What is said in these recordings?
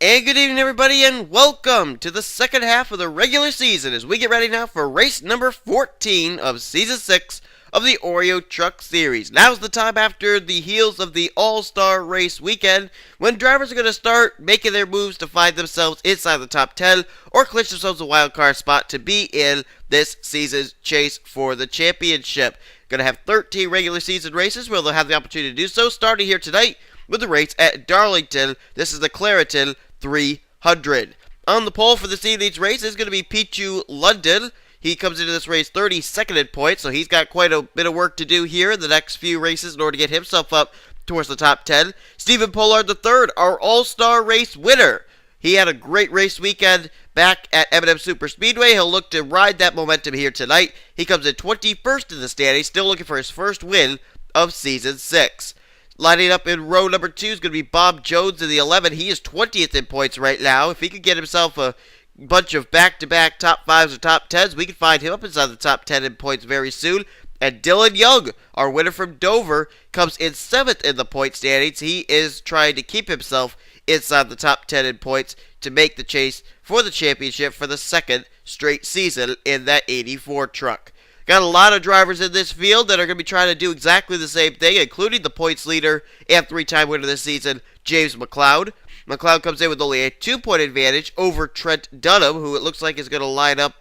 And good evening, everybody, and welcome to the second half of the regular season as we get ready now for race number 14 of Season 6 of the Oreo Truck Series. Now's the time after the heels of the All-Star Race weekend when drivers are going to start making their moves to find themselves inside the top 10 or clinch themselves a wildcard spot to be in this season's chase for the championship. Going to have 13 regular season races where they'll have the opportunity to do so, starting here tonight with the race at Darlington. This is the Claritin 300. On the pole for this evening's race is going to be Pichu London. He comes into this race 32nd in points, so he's got quite a bit of work to do here in the next few races in order to get himself up towards the top 10. Stephen Pollard III, our All-Star Race winner. He had a great race weekend back at M&M Super Speedway. He'll look to ride that momentum here tonight. He comes in 21st in the standings, still looking for his first win of Season 6. Lining up in row number 2 is going to be Bob Jones in the 11. He is 20th in points right now. If he could get himself a bunch of back-to-back top 5s or top 10s, we could find him up inside the top 10 in points very soon. And Dylan Young, our winner from Dover, comes in 7th in the point standings. He is trying to keep himself inside the top 10 in points to make the chase for the championship for the second straight season in that 84 truck. Got a lot of drivers in this field that are going to be trying to do exactly the same thing, including the points leader and three-time winner this season, James McLeod. McLeod comes in with only a 2-point advantage over Trent Dunham, who it looks like is going to line up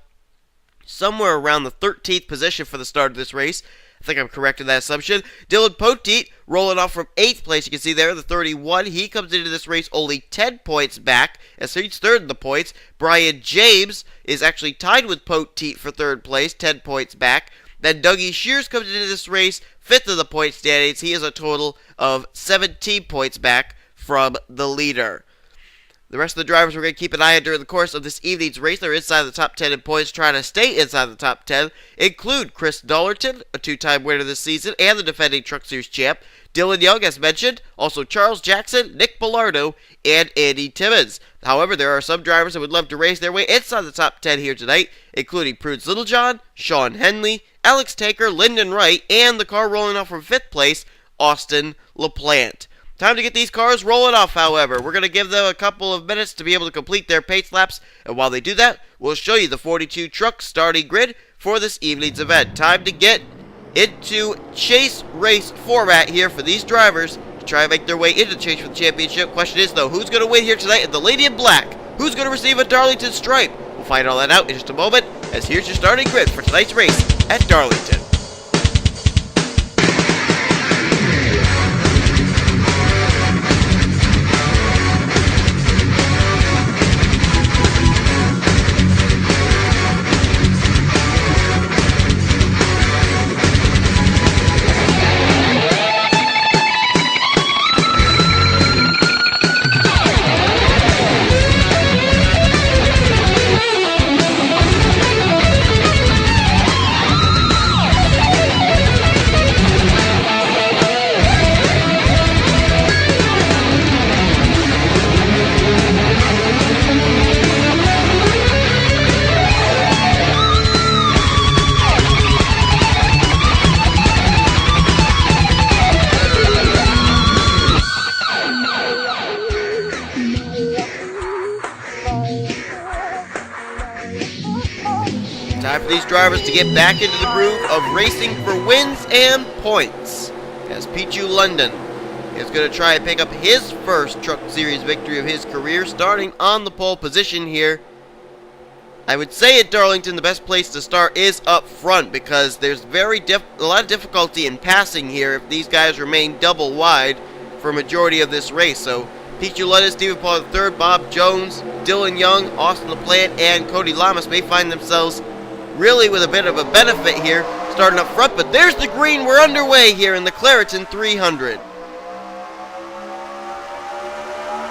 somewhere around the 13th position for the start of this race. I think I'm correct in that assumption. Dylan Poteet rolling off from 8th place. You can see there, the 31. He comes into this race only 10 points back, as he's third in the points. Brian James is actually tied with Poteet for third place, 10 points back. Then Dougie Shears comes into this race 5th in the point standings. He is a total of 17 points back from the leader. The rest of the drivers we're going to keep an eye on during the course of this evening's race. They're inside the top 10 in points, trying to stay inside the top 10. Include Chris Darlington, a 2-time winner this season, and the defending Truck Series champ. Dylan Young, as mentioned. Also Charles Jackson, Nick Bellardo, and Andy Timmons. However, there are some drivers that would love to race their way inside the top 10 here tonight, including Prudes Littlejohn, Sean Henley, Alex Taker, Lyndon Wright, and the car rolling off from 5th place, Austin LaPlante. Time to get these cars rolling off, however. We're going to give them a couple of minutes to be able to complete their pace laps, and while they do that, we'll show you the 42 truck starting grid for this evening's event. Time to get into chase race format here for these drivers to try and make their way into the chase for the championship. Question is, though, who's going to win here tonight in the Lady in Black? Who's going to receive a Darlington stripe? We'll find all that out in just a moment, as here's your starting grid for tonight's race at Darlington. Time for these drivers to get back into the groove of racing for wins and points, as Pichu London is going to try and pick up his first Truck Series victory of his career, starting on the pole position here. I would say at Darlington the best place to start is up front, because there's a lot of difficulty in passing here if these guys remain double wide for a majority of this race. So Pichu London, Stephen Pollard III, Bob Jones, Dylan Young, Austin LaPlante, and Cody Lamas may find themselves really with a bit of a benefit here starting up front. But there's the green. We're underway here in the Claritin 300.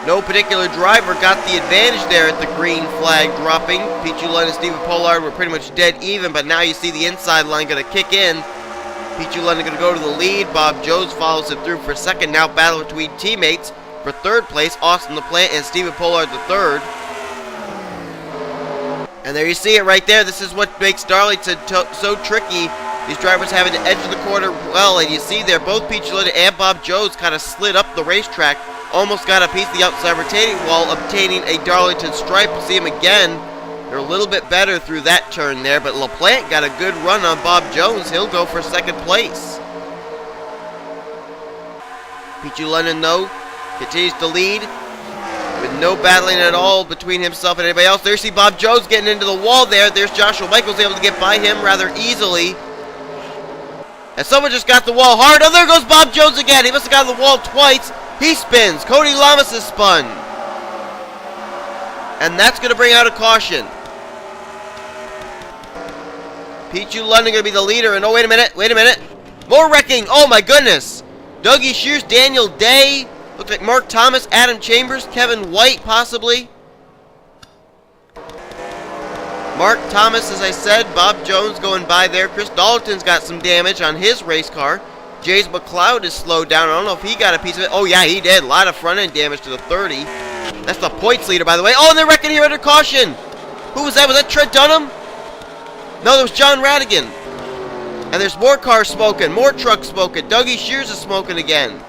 No particular driver got the advantage there at the green flag dropping. Pichu London and Stephen Pollard were pretty much dead even, but now you see the inside line going to kick in. Pichu London going to go to the lead. Bob Jones follows him through for second. Now battle between teammates for third place, Austin LaPlante and Stephen Pollard III. And there you see it right there. This is what makes Darlington so tricky. These drivers having to edge of the corner well, and you see there both Pichu London and Bob Jones kind of slid up the racetrack almost got a piece of the outside retaining wall, obtaining a Darlington stripe. See him again. They're a little bit better through that turn there, but LaPlante got a good run on Bob Jones. He'll go for second place. Pichu London, though, continues to lead with no battling at all between himself and anybody else. There you see Bob Jones getting into the wall there. There's Joshua Michaels able to get by him rather easily. And someone just got the wall hard. Oh, there goes Bob Jones again. He must have gotten the wall twice. He spins. Cody Lamas is spun. And that's going to bring out a caution. Pichu London going to be the leader. And oh, wait a minute. More wrecking. Oh, my goodness. Dougie Shears, Daniel Day. Looks like Mark Thomas, Adam Chambers, Kevin White, possibly. Mark Thomas, as I said. Bob Jones going by there. Chris Dalton's got some damage on his race car. Jays McLeod is slowed down. I don't know if he got a piece of it. Oh, yeah, he did. A lot of front-end damage to the 30. That's the points leader, by the way. Oh, and they're wrecking here under caution. Who was that? Was that Trent Dunham? No, that was John Radigan. And there's more cars smoking, more trucks smoking. Dougie Shears is smoking again.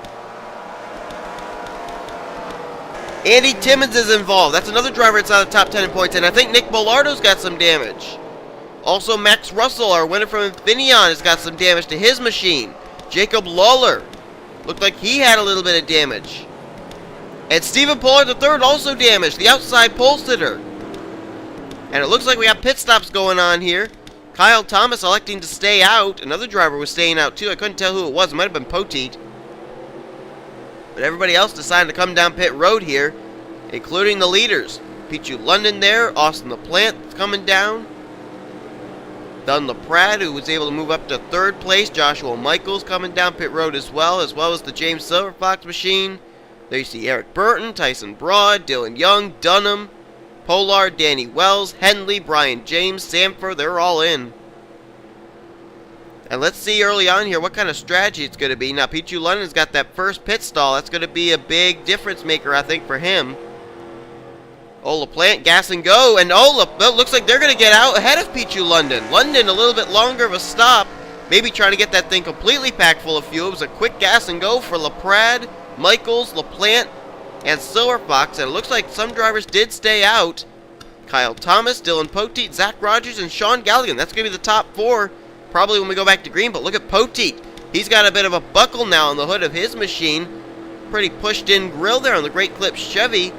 Andy Timmons is involved. That's another driver inside the top 10 in points. And I think Nick Bellardo's got some damage. Also, Max Russell, our winner from Infineon, has got some damage to his machine. Jacob Lawler looked like he had a little bit of damage. And Stephen Pollard III also damaged, the outside pole sitter. And it looks like we got pit stops going on here. Kyle Thomas electing to stay out. Another driver was staying out too. I couldn't tell who it was. It might have been Poteet. But everybody else decided to come down pit road here, including the leaders. Pichu London there. Austin LaPlante coming down. Dunn LaPrade, who was able to move up to third place. Joshua Michaels coming down pit road as well as the James Silverfox machine. There you see Eric Burton, Tyson Broad, Dylan Young, Dunham, Pollard, Danny Wells, Henley, Brian James, Samford, they're all in. And let's see early on here what kind of strategy it's going to be. Now, Pichu London's got that first pit stall. That's going to be a big difference maker, I think, for him. Oh, LaPlante, gas and go. And looks like they're going to get out ahead of Pichu London. London, a little bit longer of a stop. Maybe trying to get that thing completely packed full of fuel. It was a quick gas and go for LaPrade, Michaels, LaPlante, and Silverfox, and it looks like some drivers did stay out. Kyle Thomas, Dylan Poteet, Zach Rogers, and Sean Galligan. That's going to be the top four probably when we go back to green, but look at Poteet. He's got a bit of a buckle now on the hood of his machine. Pretty pushed-in grill there on the Great Clips Chevy,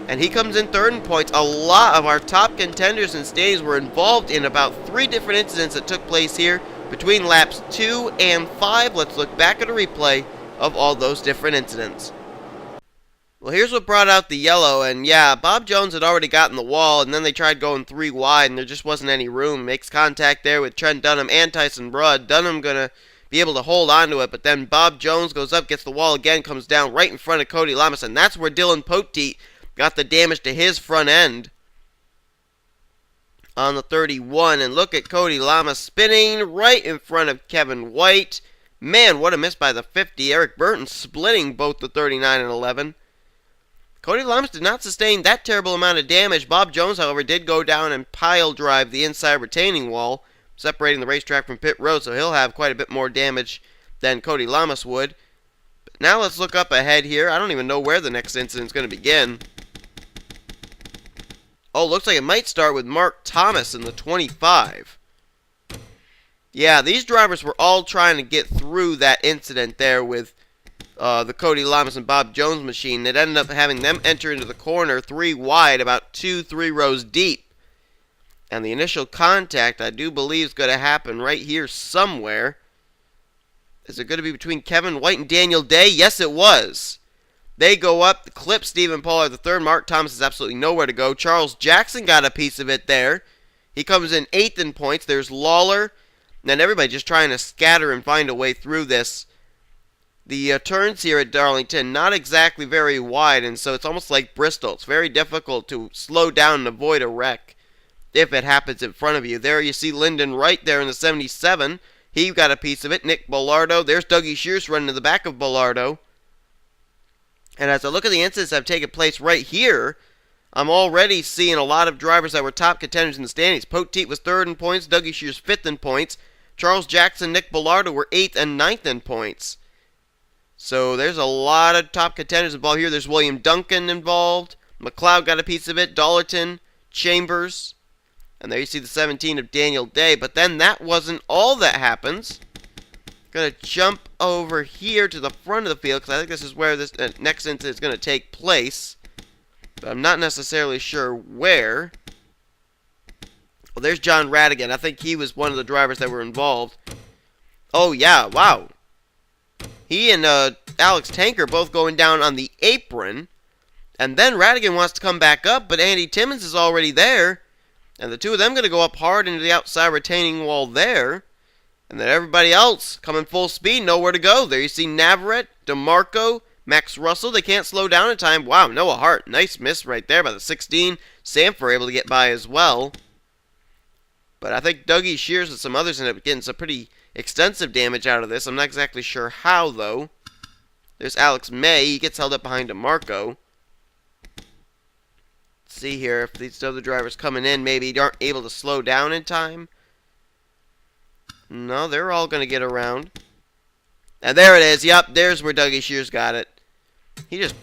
and he comes in third in points. A lot of our top contenders and stays were involved in about 3 different incidents that took place here between laps 2 and 5. Let's look back at a replay of all those different incidents. Well, here's what brought out the yellow, and yeah, Bob Jones had already gotten the wall, and then they tried going 3 wide, and there just wasn't any room. Makes contact there with Trent Dunham and Tyson Broad. Dunham gonna be able to hold on to it, but then Bob Jones goes up, gets the wall again, comes down right in front of Cody Lamas, and that's where Dylan Poteet got the damage to his front end on the 31, and look at Cody Lamas spinning right in front of Kevin White. Man, what a miss by the 50. Eric Burton splitting both the 39 and 11. Cody Lamas did not sustain that terrible amount of damage. Bob Jones, however, did go down and pile drive the inside retaining wall, separating the racetrack from pit road, so he'll have quite a bit more damage than Cody Lamas would. But now let's look up ahead here. I don't even know where the next incident's going to begin. Oh, looks like it might start with Mark Thomas in the 25. Yeah, these drivers were all trying to get through that incident there with the Cody Lamas and Bob Jones machine. It ended up having them enter into the corner 3 wide, about 2-3 rows deep. And the initial contact, I do believe, is going to happen right here somewhere. Is it going to be between Kevin White and Daniel Day? Yes, it was. They go up, clip Stephen Pollard III. Mark Thomas is absolutely nowhere to go. Charles Jackson got a piece of it there. He comes in 8th in points. There's Lawler. And then everybody just trying to scatter and find a way through this. The turns here at Darlington, not exactly very wide, and so it's almost like Bristol. It's very difficult to slow down and avoid a wreck if it happens in front of you. There you see Lyndon Wright there in the 77. He got a piece of it. Nick Bellardo. There's Dougie Shears running to the back of Bellardo. And as I look at the incidents that have taken place right here, I'm already seeing a lot of drivers that were top contenders in the standings. Poteet was 3rd in points. Dougie Shears 5th in points. Charles Jackson, Nick Bellardo were 8th and 9th in points. So there's a lot of top contenders involved here. There's William Duncan involved. McLeod got a piece of it. Darlington, Chambers. And there you see the 17 of Daniel Day. But then that wasn't all that happens. Going to jump over here to the front of the field, because I think this is where this next incident is going to take place. But I'm not necessarily sure where. Well, there's John Radigan. I think he was one of the drivers that were involved. Oh, yeah, wow. He and Alex Tanker both going down on the apron. And then Radigan wants to come back up, but Andy Timmons is already there. And the two of them going to go up hard into the outside retaining wall there. And then everybody else coming full speed, nowhere to go. There you see Navarrete, DeMarco, Max Russell. They can't slow down in time. Wow, Noah Hart. Nice miss right there by the 16. Sanford able to get by as well. But I think Dougie Shears and some others ended up getting some pretty extensive damage out of this. I'm not exactly sure how, though. There's Alex May. He gets held up behind DeMarco. Let's see here if these other drivers coming in maybe aren't able to slow down in time. No, they're all going to get around. And there it is. Yep, there's where Dougie Shears got it. He just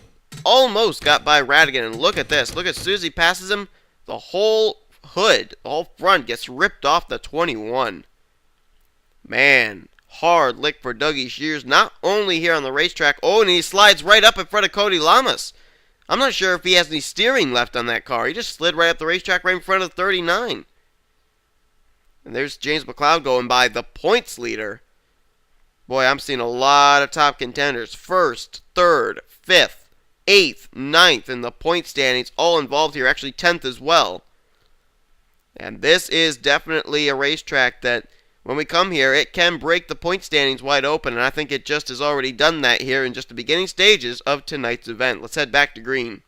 almost got by Radigan. And look at this. Look, as soon as he passes him, the whole hood, the whole front gets ripped off the 21. Man, hard lick for Dougie Shears. Not only here on the racetrack. Oh, and he slides right up in front of Cody Lamas. I'm not sure if he has any steering left on that car. He just slid right up the racetrack right in front of the 39. And there's James McLeod going by, the points leader. Boy, I'm seeing a lot of top contenders. First, third, fifth, eighth, ninth in the point standings, all involved here. Actually, 10th as well. And this is definitely a racetrack that, when we come here, it can break the point standings wide open. And I think it just has already done that here in just the beginning stages of tonight's event. Let's head back to green.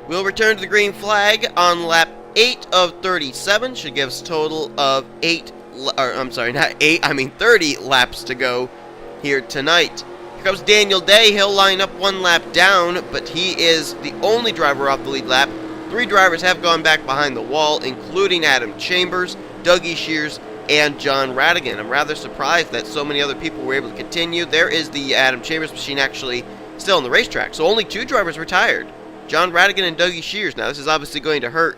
We'll return to the green flag on lap 8 of 37. Should give us a total of 30 laps to go here tonight. Here comes Daniel Day. He'll line up one lap down, but he is the only driver off the lead lap. 3 drivers have gone back behind the wall, including Adam Chambers, Dougie Shears, and John Radigan. I'm rather surprised that so many other people were able to continue. There is the Adam Chambers machine actually still on the racetrack, so only 2 drivers retired. John Radigan and Dougie Shears. Now, this is obviously going to hurt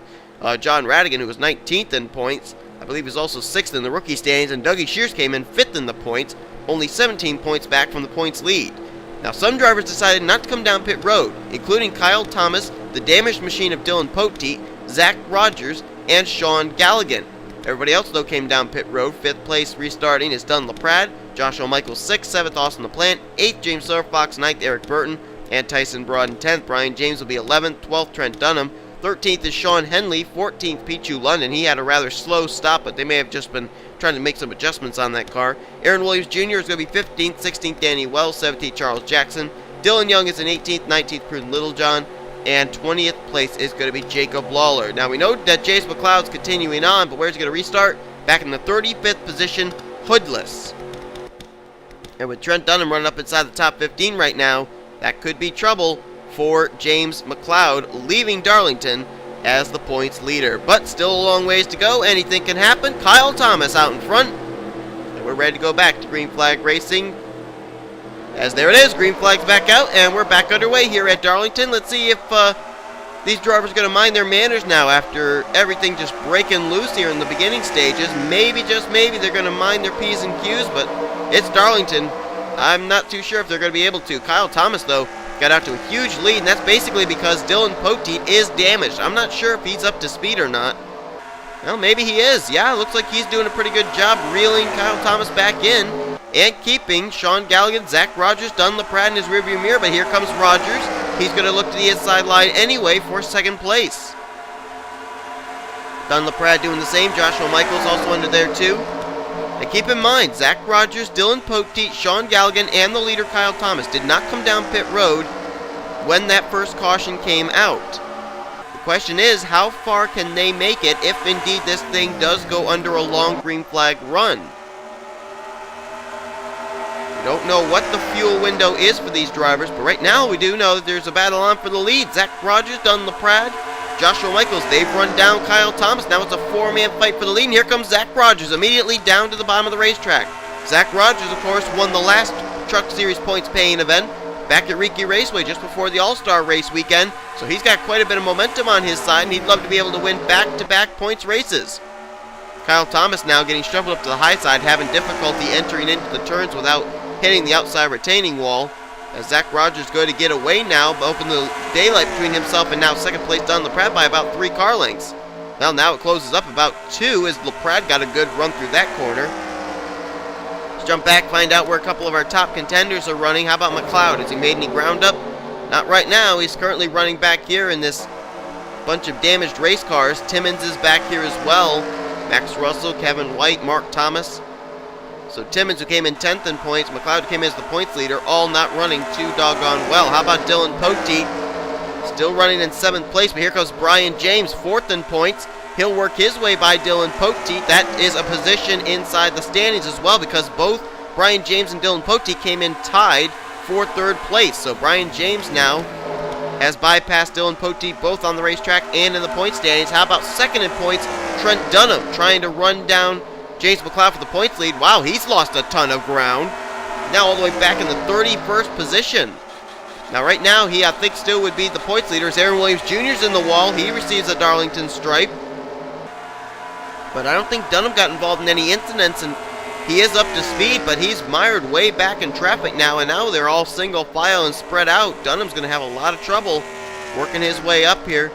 John Radigan, who was 19th in points. I believe he's also 6th in the rookie standings, and Dougie Shears came in 5th in the points, only 17 points back from the points lead. Now, some drivers decided not to come down pit road, including Kyle Thomas, the damaged machine of Dylan Poteet, Zach Rogers, and Sean Galligan. Everybody else, though, came down pit road. 5th place restarting is Dunn LaPrade, Joshua Michaels 6th, 7th Austin LaPlante, 8th James Silverfox, 9th Eric Burton, and Tyson Broad in 10th. Brian James will be 11th, 12th Trent Dunham, 13th is Sean Henley, 14th Pichu London. He had a rather slow stop, but they may have just been trying to make some adjustments on that car. Aaron Williams Jr. is going to be 15th, 16th Danny Wells, 17th Charles Jackson. Dylan Young is in 18th, 19th Pruden Littlejohn, and 20th place is going to be Jacob Lawler. Now we know that James McLeod's continuing on, but where's he going to restart? Back in the 35th position, hoodless. And with Trent Dunham running up inside the top 15 right now, that could be trouble for James McLeod, leaving Darlington as the points leader. But still a long ways to go. Anything can happen. Kyle Thomas out in front. And we're ready to go back to green flag racing. As there it is, green flag's back out, and we're back underway here at Darlington. Let's see if these drivers are going to mind their manners now after everything just breaking loose here in the beginning stages. Maybe, just maybe, they're going to mind their P's and Q's, but it's Darlington. I'm not too sure if they're going to be able to. Kyle Thomas, though, got out to a huge lead, and that's basically because Dylan Poteet is damaged. I'm not sure if he's up to speed or not. Well, maybe he is. Yeah, looks like he's doing a pretty good job reeling Kyle Thomas back in and keeping Sean Galligan, Zach Rogers, Dunn LaPrade in his rearview mirror. But here comes Rogers. He's going to look to the inside line anyway for 2nd place. Dunn LaPrade doing the same. Joshua Michaels also under there too. And keep in mind, Zach Rogers, Dylan Poteet, Sean Galligan, and the leader Kyle Thomas did not come down pit road when that first caution came out. The question is, how far can they make it if indeed this thing does go under a long green flag run? We don't know what the fuel window is for these drivers, but right now we do know that there's a battle on for the lead. Zach Rogers, Dunn LaPrade, Joshua Michaels, they've run down Kyle Thomas. Now it's a 4-man fight for the lead. And here comes Zach Rogers immediately down to the bottom of the racetrack. Zach Rogers, of course, won the last Truck Series points paying event back at Raceway just before the All-Star race weekend. So he's got quite a bit of momentum on his side, and he'd love to be able to win back-to-back points races. Kyle Thomas now getting shuffled up to the high side, having difficulty entering into the turns without hitting the outside retaining wall. As Zach Rogers going to get away now, but open the daylight between himself and now second place Don LaPrade by about 3 car lengths. Well, now it closes up about 2 as LaPrade got a good run through that corner. Let's jump back, find out where a couple of our top contenders are running. How about McLeod? Has he made any ground up? Not right now. He's currently running back here in this bunch of damaged race cars. Timmons is back here as well. Max Russell, Kevin White, Mark Thomas. So Timmons, who came in 10th in points, McLeod came in as the points leader, all not running too doggone well. How about Dylan Poteet? Still running in 7th place, but here goes Brian James, 4th in points. He'll work his way by Dylan Poteet. That is a position inside the standings as well, because both Brian James and Dylan Poteet came in tied for 3rd place. So Brian James now has bypassed Dylan Poteet both on the racetrack and in the point standings. How about 2nd in points, Trent Dunham, trying to run down James McLeod for the points lead. Wow, he's lost a ton of ground. Now all the way back in the 31st position. Now right now, he I think still would be the points leader. As Aaron Williams Jr.'s in the wall. He receives a Darlington stripe. But I don't think Dunham got involved in any incidents, and he is up to speed, but he's mired way back in traffic now, and now they're all single file and spread out. Dunham's going to have a lot of trouble working his way up here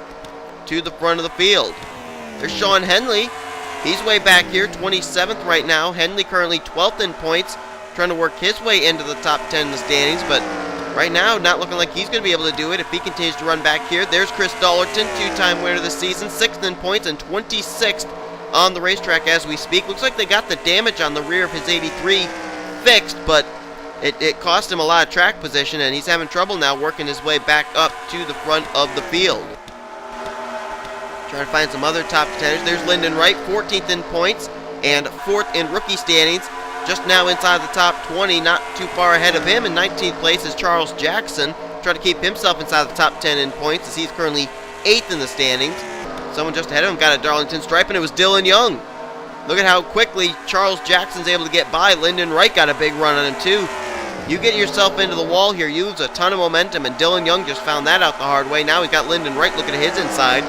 to the front of the field. There's Sean Henley. He's way back here, 27th right now. Henley currently 12th in points, trying to work his way into the top 10 in the standings, but right now not looking like he's going to be able to do it if he continues to run back here. There's Chris Darlington, 2-time winner this season, 6th in points and 26th on the racetrack as we speak. Looks like they got the damage on the rear of his 83 fixed, but it cost him a lot of track position, and he's having trouble now working his way back up to the front of the field. Trying to find some other top contenders. There's Lyndon Wright, 14th in points and 4th in rookie standings. Just now inside the top 20, not too far ahead of him. In 19th place is Charles Jackson, trying to keep himself inside the top 10 in points as he's currently 8th in the standings. Someone just ahead of him got a Darlington stripe, and it was Dylan Young. Look at how quickly Charles Jackson's able to get by. Lyndon Wright got a big run on him too. You get yourself into the wall here, you lose a ton of momentum, and Dylan Young just found that out the hard way. Now he's got Lyndon Wright looking at his inside.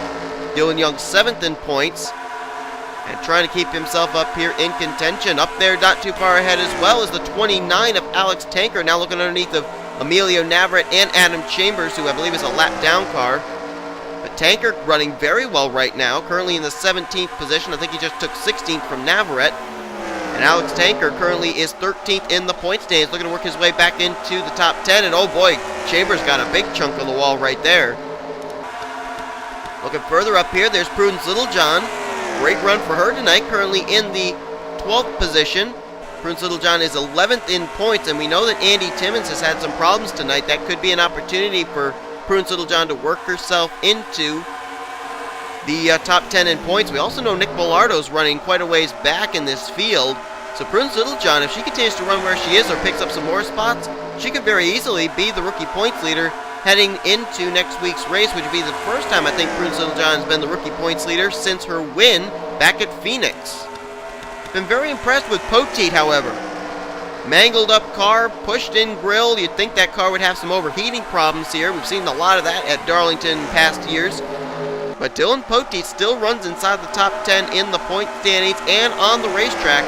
Dylan Young 7th in points and trying to keep himself up here in contention. Up there not too far ahead as well is the 29 of Alex Tanker, now looking underneath of Emilio Navarrete and Adam Chambers, who I believe is a lap down car. But Tanker running very well right now, currently in the 17th position. I think he just took 16th from Navarrete. And Alex Tanker currently is 13th in the point standings, looking to work his way back into the top 10. And oh boy, Chambers got a big chunk of the wall right there. Looking further up here, there's Prudence Littlejohn. Great run for her tonight, currently in the 12th position. Prudence Littlejohn is 11th in points, and we know that Andy Timmons has had some problems tonight. That could be an opportunity for Prudence Littlejohn to work herself into the top 10 in points. We also know Nick Bellardo's running quite a ways back in this field. So Prudence Littlejohn, if she continues to run where she is or picks up some more spots, she could very easily be the rookie points leader heading into next week's race, which would be the first time I think Prudence Littlejohn has been the rookie points leader since her win back at Phoenix. Been very impressed with Poteet, however. Mangled up car, pushed in grill. You'd think that car would have some overheating problems here. We've seen a lot of that at Darlington in past years. But Dylan Poteet still runs inside the top 10 in the point standings and on the racetrack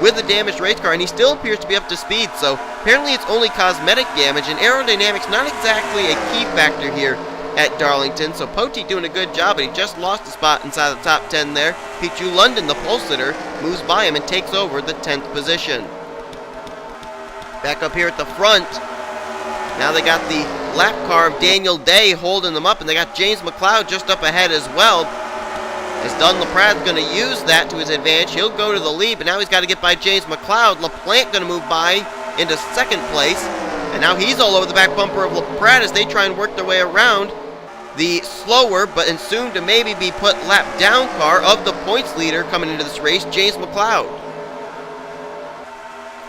with a damaged race car, and he still appears to be up to speed. So apparently it's only cosmetic damage, and aerodynamics not exactly a key factor here at Darlington. So Poteet doing a good job, but he just lost a spot inside the top 10 there. Pichu London, the pole sitter, moves by him and takes over the 10th position. Back up here at the front, now they got the lap car of Daniel Day holding them up, and they got James McLeod just up ahead as well. As Don LaPrade's going to use that to his advantage, he'll go to the lead, but now he's got to get by James McLeod. LaPlante going to move by into 2nd place, and now he's all over the back bumper of LaPrade as they try and work their way around the slower, but and soon to maybe be put lap down car of the points leader coming into this race, James McLeod.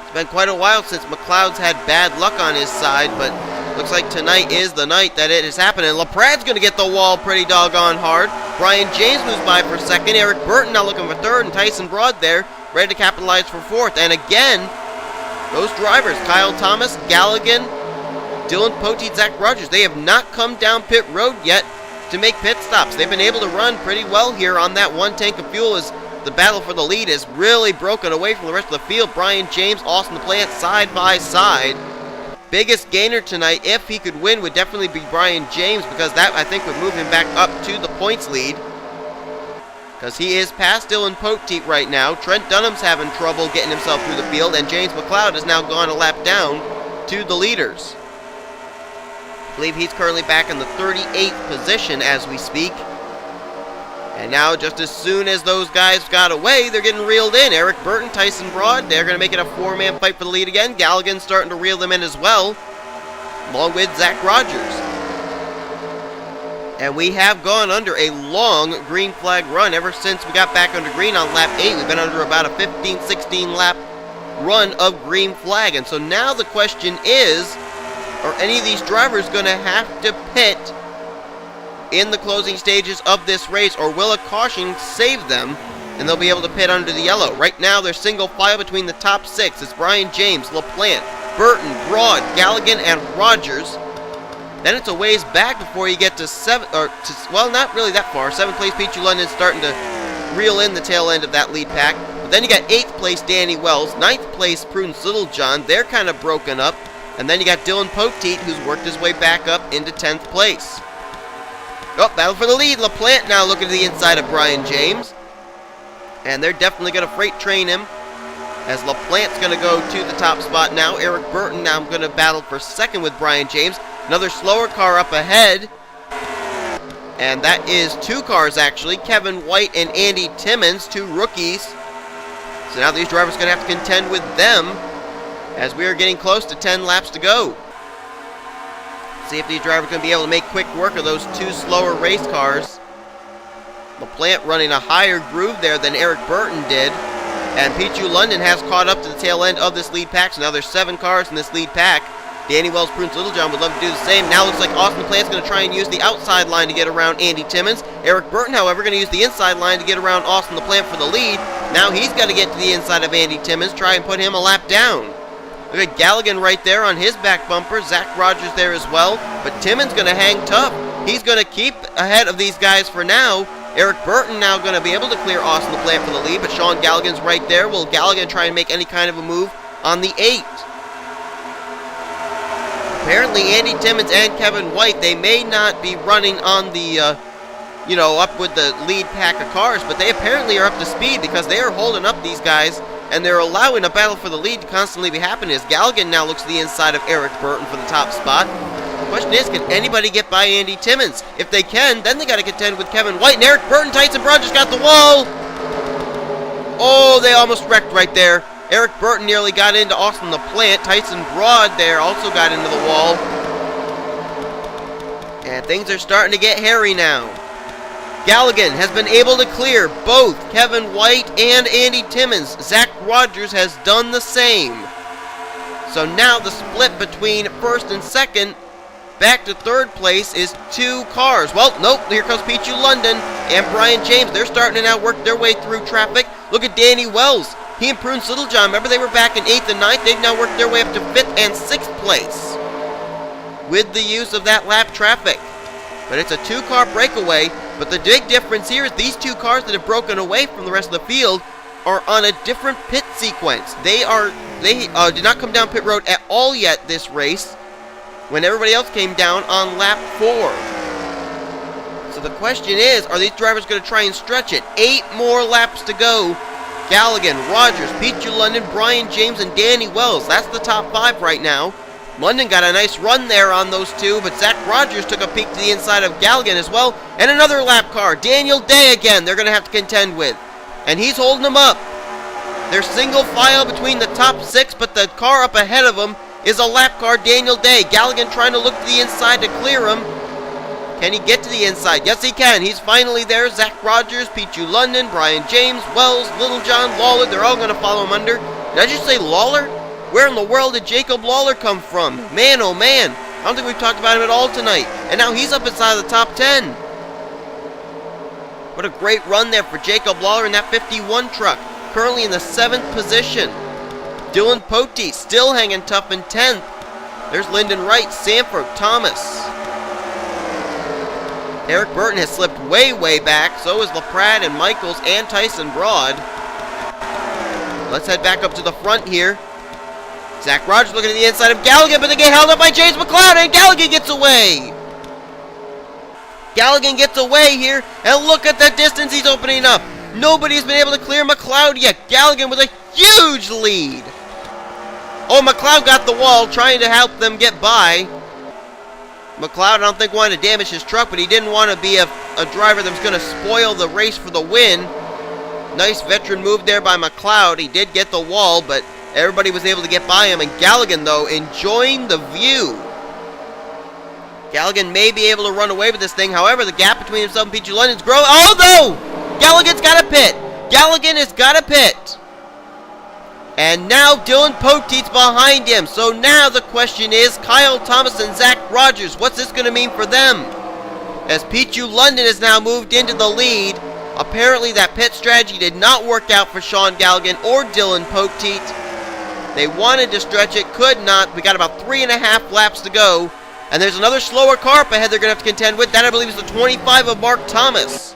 It's been quite a while since McLeod's had bad luck on his side, but looks like tonight is the night that it is happening. LaPrade's going to get the wall pretty doggone hard. Brian James moves by for 2nd. Eric Burton now looking for 3rd, and Tyson Broad there, ready to capitalize for 4th. And again, those drivers, Kyle Thomas, Galligan, Dylan Poteet, Zach Rogers, they have not come down pit road yet to make pit stops. They've been able to run pretty well here on that one tank of fuel as the battle for the lead is really broken away from the rest of the field. Brian James, Austin LaPlante side by side. Biggest gainer tonight, if he could win, would definitely be Brian James, because that, I think, would move him back up to the points lead. Because he is past Dylan Poteet right now. Trent Dunham's having trouble getting himself through the field, and James McLeod has now gone a lap down to the leaders. I believe he's currently back in the 38th position as we speak. And now, just as soon as those guys got away, they're getting reeled in. Eric Burton, Tyson Broad, they're going to make it a four-man fight for the lead again. Galligan's starting to reel them in as well, along with Zach Rogers. And we have gone under a long green flag run ever since we got back under green on lap 8. We've been under about a 15, 16 lap run of green flag. And so now the question is, are any of these drivers going to have to pit in the closing stages of this race, or will a caution save them and they'll be able to pit under the yellow? Right now, they're single file between the top 6. It's Brian James, LaPlante, Burton, Broad, Galligan, and Rogers. Then it's a ways back before you get to well, not really that far. 7th place, Peachy London starting to reel in the tail end of that lead pack. But then you got 8th place, Danny Wells. 9th place, Prudence Littlejohn. They're kind of broken up. And then you got Dylan Poteet, who's worked his way back up into 10th place. Oh, battle for the lead. LaPlante now looking to the inside of Brian James. And they're definitely going to freight train him, as LaPlante's going to go to the top spot now. Eric Burton now going to battle for second with Brian James. Another slower car up ahead. And that is 2 cars, actually. Kevin White and Andy Timmons, 2 rookies. So now these drivers are going to have to contend with them, as we are getting close to 10 laps to go. See if these drivers are going to be able to make quick work of those 2 slower race cars. LaPlante running a higher groove there than Eric Burton did. And Pichu London has caught up to the tail end of this lead pack. So now there's 7 cars in this lead pack. Danny Wells, Prudence Littlejohn would love to do the same. Now looks like Austin LaPlante's going to try and use the outside line to get around Andy Timmons. Eric Burton, however, going to use the inside line to get around Austin LaPlante for the lead. Now he's got to get to the inside of Andy Timmons, try and put him a lap down. Look at Galligan right there on his back bumper. Zach Rogers there as well. But Timmons going to hang tough. He's going to keep ahead of these guys for now. Eric Burton now going to be able to clear Austin LaPlante for the lead. But Sean Galligan's right there. Will Galligan try and make any kind of a move on the 8? Apparently Andy Timmons and Kevin White, they may not be running on the, up with the lead pack of cars. But they apparently are up to speed, because they are holding up these guys. And they're allowing a battle for the lead to constantly be happening, as Galligan now looks to the inside of Eric Burton for the top spot. The question is, can anybody get by Andy Timmons? If they can, then they got to contend with Kevin White. And Eric Burton, Tyson Broad just got the wall. Oh, they almost wrecked right there. Eric Burton nearly got into Austin LaPlante. Tyson Broad there also got into the wall. And things are starting to get hairy now. Galligan has been able to clear both Kevin White and Andy Timmons. Zach Rogers has done the same. So now the split between first and second, back to third place, is 2 cars. Well, nope, here comes Pichu London and Brian James. They're starting to now work their way through traffic. Look at Danny Wells. He and Prudence Littlejohn, remember they were back in 8th and 9th? They've now worked their way up to 5th and 6th place with the use of that lap traffic. But it's a 2-car breakaway. But the big difference here is these 2 cars that have broken away from the rest of the field are on a different pit sequence. They did not come down pit road at all yet this race, when everybody else came down on lap 4. So the question is, are these drivers going to try and stretch it? 8 more laps to go. Galligan, Rogers, Pichu London, Brian James, and Danny Wells. That's the top 5 right now. London got a nice run there on those 2, but Zach Rogers took a peek to the inside of Galligan as well. And another lap car, Daniel Day again, they're going to have to contend with. And he's holding them up. They're single file between the top 6, but the car up ahead of them is a lap car, Daniel Day. Galligan trying to look to the inside to clear him. Can he get to the inside? Yes, he can. He's finally there. Zach Rogers, Pichu London, Brian James, Wells, Littlejohn, Lawler, they're all going to follow him under. Did I just say Lawler? Where in the world did Jacob Lawler come from? Man, oh man. I don't think we've talked about him at all tonight. And now he's up inside of the top 10. What a great run there for Jacob Lawler in that 51 truck. Currently in the 7th position. Dylan Poteet still hanging tough in 10th. There's Lyndon Wright, Sanford, Thomas. Eric Burton has slipped way, way back. So is LaPrade and Michaels and Tyson Broad. Let's head back up to the front here. Zach Rogers looking at the inside of Galligan, but they get held up by James McLeod, and Galligan gets away. Galligan gets away here, and look at the distance he's opening up. Nobody's been able to clear McLeod yet. Galligan with a huge lead. Oh, McLeod got the wall, trying to help them get by. McLeod, I don't think, wanted to damage his truck, but he didn't want to be a driver that was going to spoil the race for the win. Nice veteran move there by McLeod. He did get the wall, but everybody was able to get by him. And Galligan, though, enjoying the view. Galligan may be able to run away with this thing. However, the gap between himself and Peachy London's growing. Oh, no! Galligan's got a pit. Galligan has got a pit. And now Dylan Poteet's behind him. So now the question is, Kyle Thomas and Zach Rogers, what's this going to mean for them? As Peachy London has now moved into the lead. Apparently that pit strategy did not work out for Sean Galligan or Dylan Poteet. They wanted to stretch it, could not. We got about 3.5 laps to go. And there's another slower car up ahead they're going to have to contend with. That, I believe, is the 25 of Mark Thomas.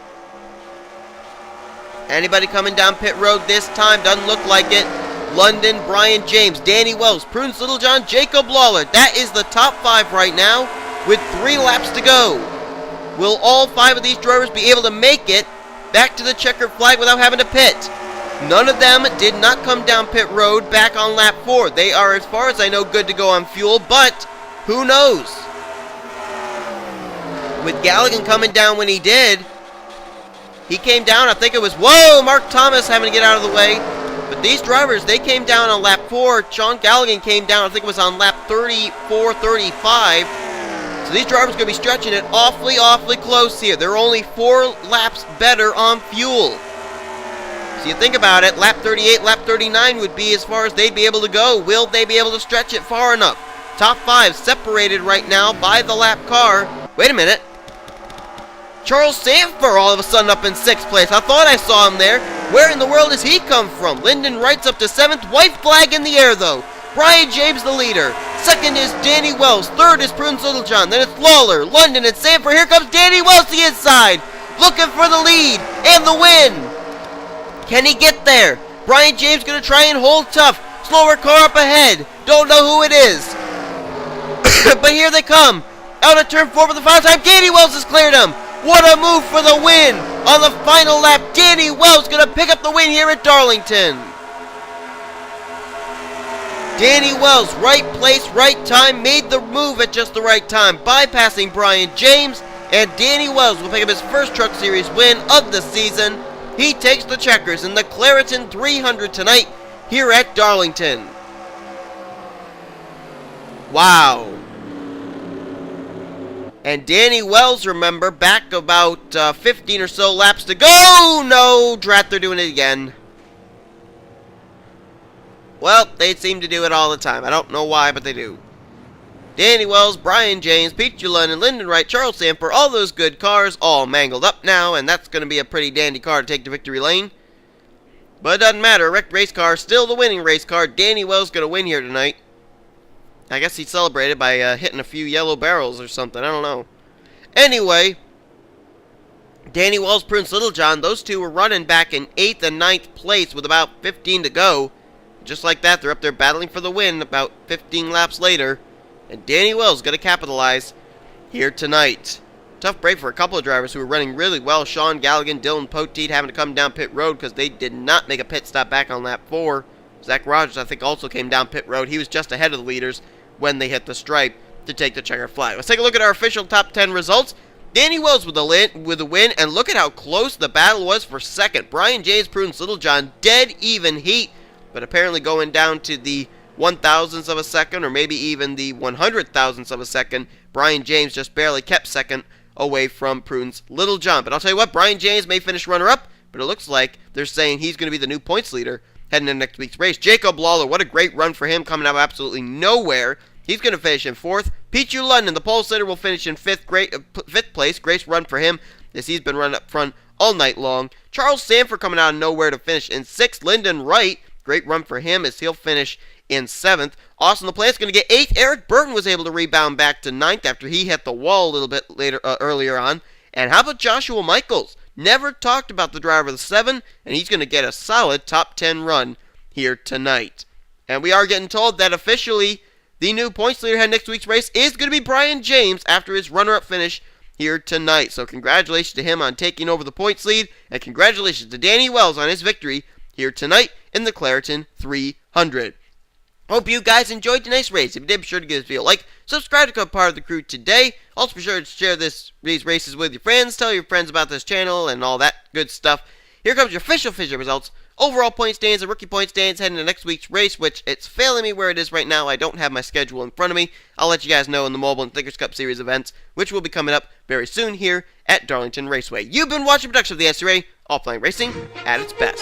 Anybody coming down pit road this time? Doesn't look like it. London, Brian James, Danny Wells, Prudence Littlejohn, Jacob Lawler. That is the top 5 right now with 3 laps to go. Will all 5 of these drivers be able to make it back to the checkered flag without having to pit? None of them did not come down pit road back on lap 4. They are, as far as I know, good to go on fuel, but who knows? With Galligan coming down when he did, he came down, I think it was, whoa, Mark Thomas having to get out of the way. But these drivers, they came down on lap 4. Sean Galligan came down, I think it was on lap 34, 35. So these drivers are going to be stretching it awfully, awfully close here. They're only 4 laps better on fuel. So you think about it, lap 38, lap 39 would be as far as they'd be able to go. Will they be able to stretch it far enough? Top 5 separated right now by the lap car. Wait a minute. Charles Sanford all of a sudden up in 6th place. I thought I saw him there. Where in the world does he come from? Lyndon Wright's up to 7th. White flag in the air, though. Brian James the leader. 2nd is Danny Wells. 3rd is Prudence Littlejohn. Then it's Lawler, London, and Sanford. Here comes Danny Wells to the inside. Looking for the lead and the win. Can he get there? Brian James going to try and hold tough. Slower car up ahead. Don't know who it is. But here they come. Out of turn 4 for the final time. Danny Wells has cleared him. What a move for the win. On the final lap, Danny Wells going to pick up the win here at Darlington. Danny Wells, right place, right time, made the move at just the right time, bypassing Brian James, and Danny Wells will pick up his first Truck Series win of the season. He takes the checkers in the Claritin 300 tonight here at Darlington. Wow. And Danny Wells, remember, back about 15 or so laps to go. No, drat, they're doing it again. Well, they seem to do it all the time. I don't know why, but they do. Danny Wells, Brian James, Peachy London, Lyndon Wright, Charles Sanford, all those good cars, all mangled up now, and that's going to be a pretty dandy car to take to victory lane. But it doesn't matter. A wrecked race car, still the winning race car. Danny Wells going to win here tonight. I guess he celebrated by hitting a few yellow barrels or something. I don't know. Anyway, Danny Wells, Prudence Littlejohn, those two were running back in 8th and 9th place with about 15 to go. Just like that, they're up there battling for the win about 15 laps later. And Danny Wells going to capitalize here tonight. Tough break for a couple of drivers who were running really well. Sean Galligan, Dylan Poteet having to come down pit road because they did not make a pit stop back on lap 4. Zach Rogers, I think, also came down pit road. He was just ahead of the leaders when they hit the stripe to take the checker flag. Let's take a look at our official top 10 results. Danny Wells with the win, and look at how close the battle was for second. Brian James, Prudence Littlejohn, dead even heat, but apparently going down to the 1,000ths of a second, or maybe even the 100,000ths of a second. Brian James just barely kept second away from Prudence Littlejohn. But I'll tell you what, Brian James may finish runner-up, but it looks like they're saying he's going to be the new points leader heading into next week's race. Jacob Lawler, what a great run for him, coming out of absolutely nowhere. He's going to finish in 4th. Peachy London, the pole sitter, will finish in 5th place. Great run for him, as he's been running up front all night long. Charles Sanford coming out of nowhere to finish in 6th. Lyndon Wright Great run for him as he'll finish in 7th. Austin LaPlante's going to get 8th. Eric Burton was able to rebound back to 9th after he hit the wall a little bit earlier on. And how about Joshua Michaels? Never talked about the driver of the 7, and he's going to get a solid top 10 run here tonight. And we are getting told that officially the new points leader head next week's race is going to be Brian James after his runner-up finish here tonight. So congratulations to him on taking over the points lead, and congratulations to Danny Wells on his victory here tonight in the Claritin 300. Hope you guys enjoyed tonight's race. If you did, be sure to give this video a like, subscribe to become part of the crew today. Also, be sure to share these races with your friends, tell your friends about this channel, and all that good stuff. Here comes your official results. Overall point standings and rookie point standings heading into next week's race, which it's failing me where it is right now. I don't have my schedule in front of me. I'll let you guys know in the Mobile and Thinkers Cup Series events, which will be coming up very soon here at Darlington Raceway. You've been watching a production of the NNSCRA, all playing racing at its best.